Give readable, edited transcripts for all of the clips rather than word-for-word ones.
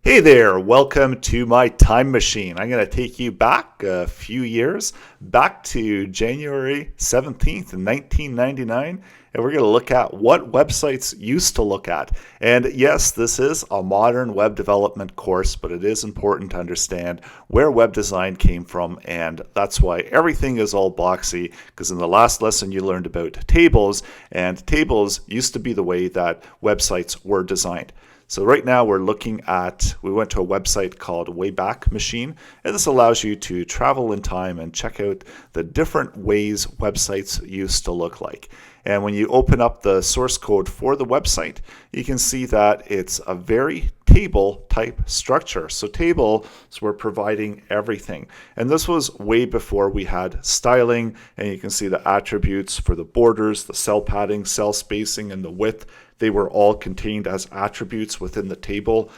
Hey there, welcome to my time machine. I'm going to take you back a few years, back to January 17th, 1999, and we're going to look at what websites used to look at. And yes, this is a modern web development course, but it is important to understand where web design came from, and that's why everything is all boxy, because in the last lesson you learned about tables, and tables used to be the way that websites were designed. So right now we went to a website called Wayback Machine, and this allows you to travel in time and check out the different ways websites used to look like. And when you open up the source code for the website, you can see that it's a very table type structure. So tables were providing everything. And this was way before we had styling, and you can see the attributes for the borders, the cell padding, cell spacing, and the width. They were all contained as attributes within the table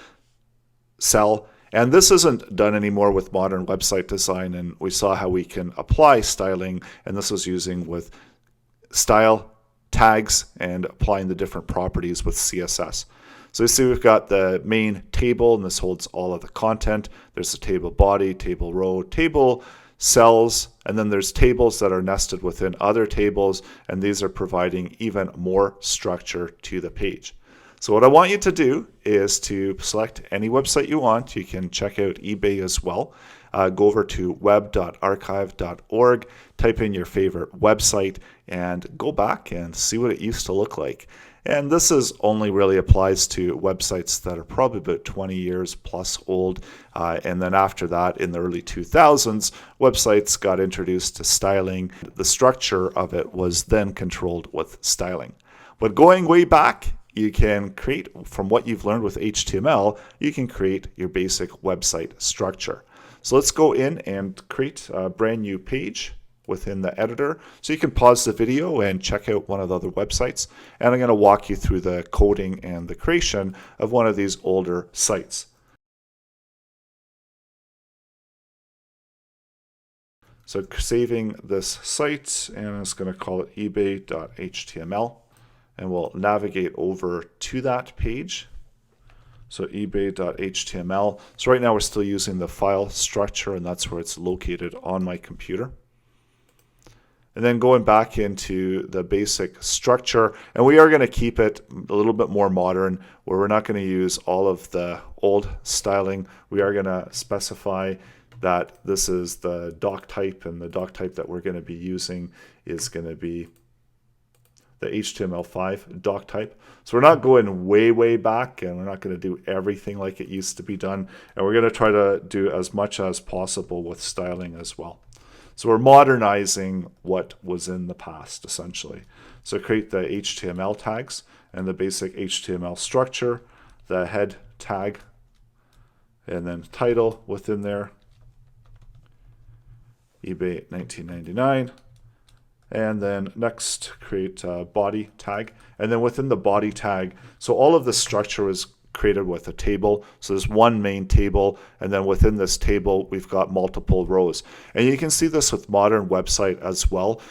cell. And this isn't done anymore with modern website design, and we saw how we can apply styling, and this was using with style tags and applying the different properties with CSS. So you see we've got the main table, and this holds all of the content. There's the table body, table row, table cells, and then there's tables that are nested within other tables, and these are providing even more structure to the page. So what I want you to do is to select any website you want. You can check out eBay as well. Go over to web.archive.org, type in your favorite website, and go back and see what it used to look like. And this only really applies to websites that are probably about 20 years plus old. And then after that, in the early 2000s, websites got introduced to styling. The structure of it was then controlled with styling. But going way back, you can create, from what you've learned with HTML, you can create your basic website structure. So let's go in and create a brand new page within the editor. So you can pause the video and check out one of the other websites. And I'm going to walk you through the coding and the creation of one of these older sites. So saving this site, and I'm just going to call it ebay.html, and we'll navigate over to that page. So ebay.html. So right now we're still using the file structure, and that's where it's located on my computer. And then going back into the basic structure, and we are going to keep it a little bit more modern, where we're not going to use all of the old styling. We are going to specify that this is the doc type, and the doc type that we're going to be using is going to be the HTML5 doc type. So we're not going way back, and we're not going to do everything like it used to be done. And we're going to try to do as much as possible with styling as well. So we're modernizing what was in the past, essentially. So create the HTML tags and the basic HTML structure, the head tag, and then title within there, eBay 1999. And then next, create a body tag. And then within the body tag, so all of the structure is created with a table. So there's one main table, and then within this table we've got multiple rows. And you can see this with modern website as well.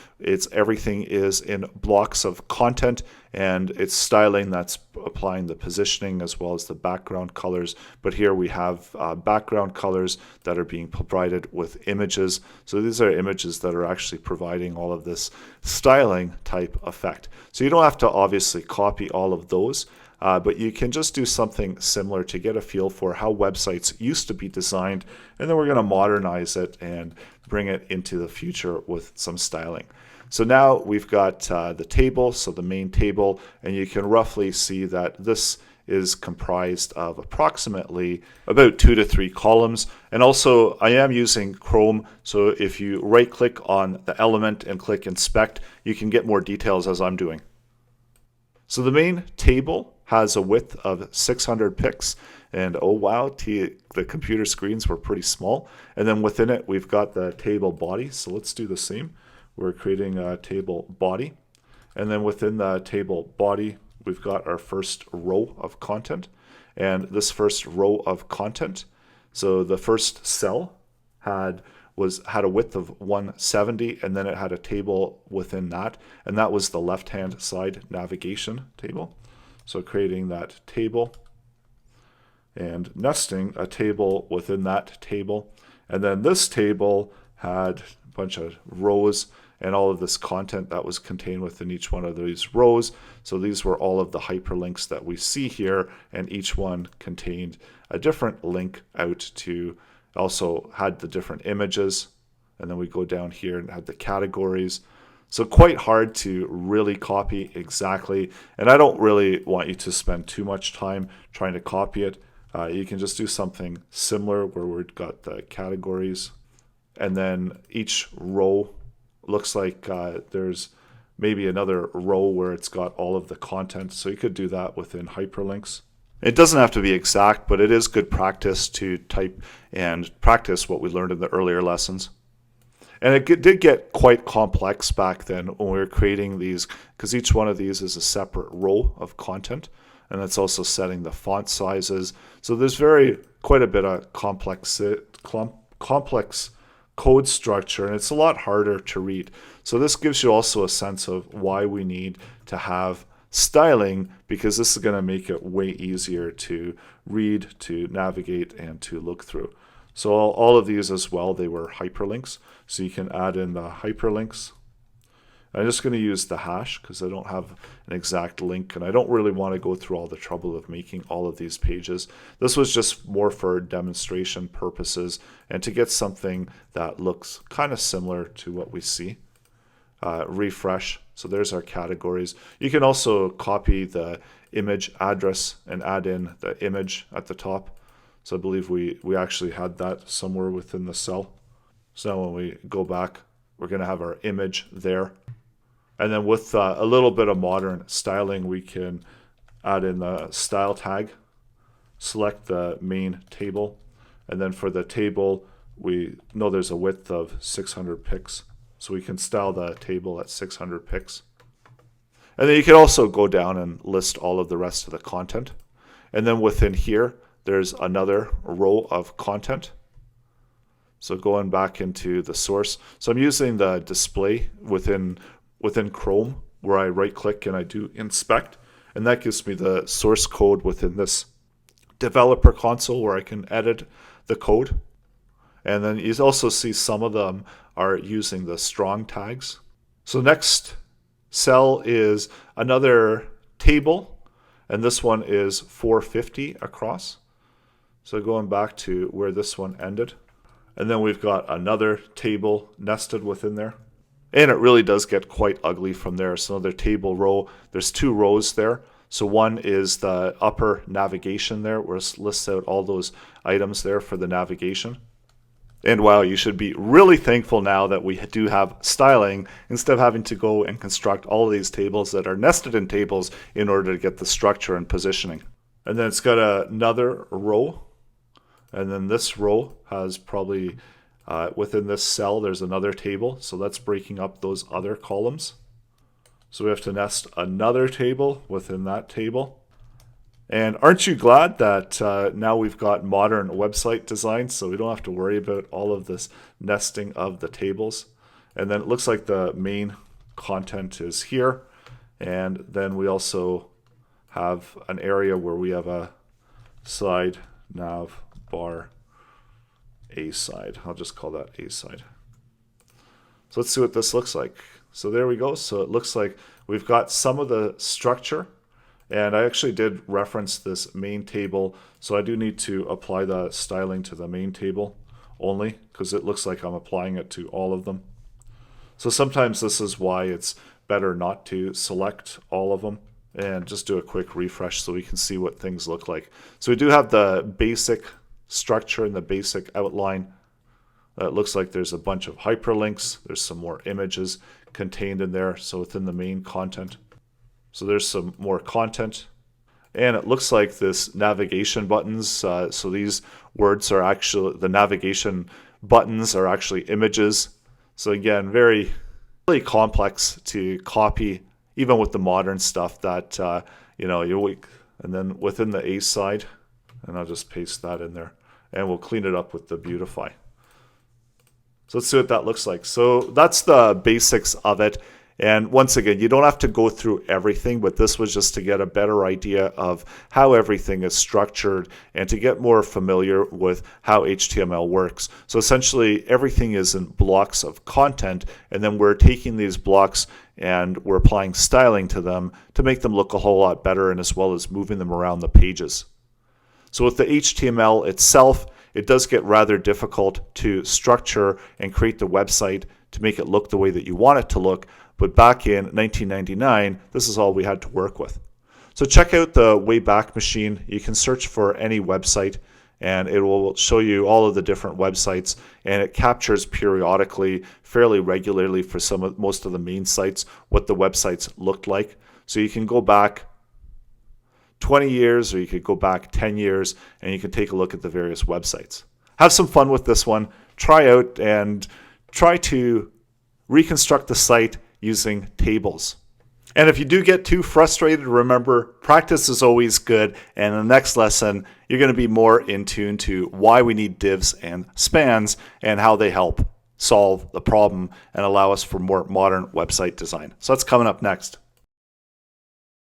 Everything is in blocks of content, and it's styling that's applying the positioning as well as the background colors. But here we have background colors that are being provided with images. So these are images that are actually providing all of this styling type effect. So you don't have to obviously copy all of those. But you can just do something similar to get a feel for how websites used to be designed, and then we're going to modernize it and bring it into the future with some styling. So now we've got the table, so the main table, and you can roughly see that this is comprised of approximately about 2 to 3 columns. And also I am using Chrome, so if you right click on the element and click inspect, you can get more details as I'm doing. So the main table has a width of 600 pixels, and oh wow, the computer screens were pretty small. And then within it, we've got the table body. So let's do the same. We're creating a table body. And then within the table body, we've got our first row of content. And this first row of content, so the first cell had a width of 170, and then it had a table within that, and that was the left-hand side navigation table. So creating that table, and nesting a table within that table. And then this table had a bunch of rows and all of this content that was contained within each one of these rows. So these were all of the hyperlinks that we see here, and each one contained a different link out to, also had the different images. And then we go down here and had the categories. So quite hard to really copy exactly. And I don't really want you to spend too much time trying to copy it. You can just do something similar where we've got the categories, and then each row looks like there's maybe another row where it's got all of the content. So you could do that within hyperlinks. It doesn't have to be exact, but it is good practice to type and practice what we learned in the earlier lessons. And it did get quite complex back then when we were creating these, because each one of these is a separate row of content. And it's also setting the font sizes. So there's quite a bit of complex code structure, and it's a lot harder to read. So this gives you also a sense of why we need to have styling, because this is going to make it way easier to read, to navigate, and to look through. So all of these as well, they were hyperlinks. So you can add in the hyperlinks. I'm just going to use the hash because I don't have an exact link, and I don't really want to go through all the trouble of making all of these pages. This was just more for demonstration purposes and to get something that looks kind of similar to what we see. Refresh. So there's our categories. You can also copy the image address and add in the image at the top. So I believe we actually had that somewhere within the cell. So now when we go back, we're going to have our image there. And then with a little bit of modern styling, we can add in the style tag, select the main table, and then for the table, we know there's a width of 600 pixels. So we can style the table at 600 pixels. And then you can also go down and list all of the rest of the content. And then within here, there's another row of content. So going back into the source. So I'm using the display within Chrome, where I right click and I do inspect, and that gives me the source code within this developer console where I can edit the code. And then you also see some of them are using the strong tags. So next cell is another table, and this one is 450 across. So going back to where this one ended, and then we've got another table nested within there. And it really does get quite ugly from there. So another table row, there's two rows there. So one is the upper navigation there, where it lists out all those items there for the navigation. And wow, you should be really thankful now that we do have styling instead of having to go and construct all of these tables that are nested in tables in order to get the structure and positioning. And then it's got another row. And then this row has probably within this cell, there's another table, so that's breaking up those other columns. So we have to nest another table within that table. And aren't you glad that now we've got modern website design, so we don't have to worry about all of this nesting of the tables. And then it looks like the main content is here. And then we also have an area where we have a side nav bar A side. I'll just call that A side. So let's see what this looks like. So there we go. So it looks like we've got some of the structure, and I actually did reference this main table. So I do need to apply the styling to the main table only, because it looks like I'm applying it to all of them. So sometimes this is why it's better not to select all of them and just do a quick refresh so we can see what things look like. So we do have the basic structure and the basic outline. It looks like there's a bunch of hyperlinks. There's some more images contained in there, so within the main content. So there's some more content. And it looks like this navigation buttons, so these words are actually, the navigation buttons are actually images. So again, really complex to copy, even with the modern stuff that, you're weak. And then within the A side, and I'll just paste that in there, and we'll clean it up with the beautify. So let's see what that looks like. So that's the basics of it. And once again, you don't have to go through everything, but this was just to get a better idea of how everything is structured and to get more familiar with how HTML works. So essentially, everything is in blocks of content, and then we're taking these blocks and we're applying styling to them to make them look a whole lot better, and as well as moving them around the pages. So with the HTML itself, it does get rather difficult to structure and create the website to make it look the way that you want it to look. But back in 1999, this is all we had to work with. So check out the Wayback Machine. You can search for any website and it will show you all of the different websites, and it captures periodically, fairly regularly for most of the main sites, what the websites looked like. So you can go back 20 years or you could go back 10 years and you can take a look at the various websites. Have some fun with this one. Try out and try to reconstruct the site using tables. And if you do get too frustrated, remember, practice is always good. And in the next lesson, you're going to be more in tune to why we need divs and spans and how they help solve the problem and allow us for more modern website design. So that's coming up next.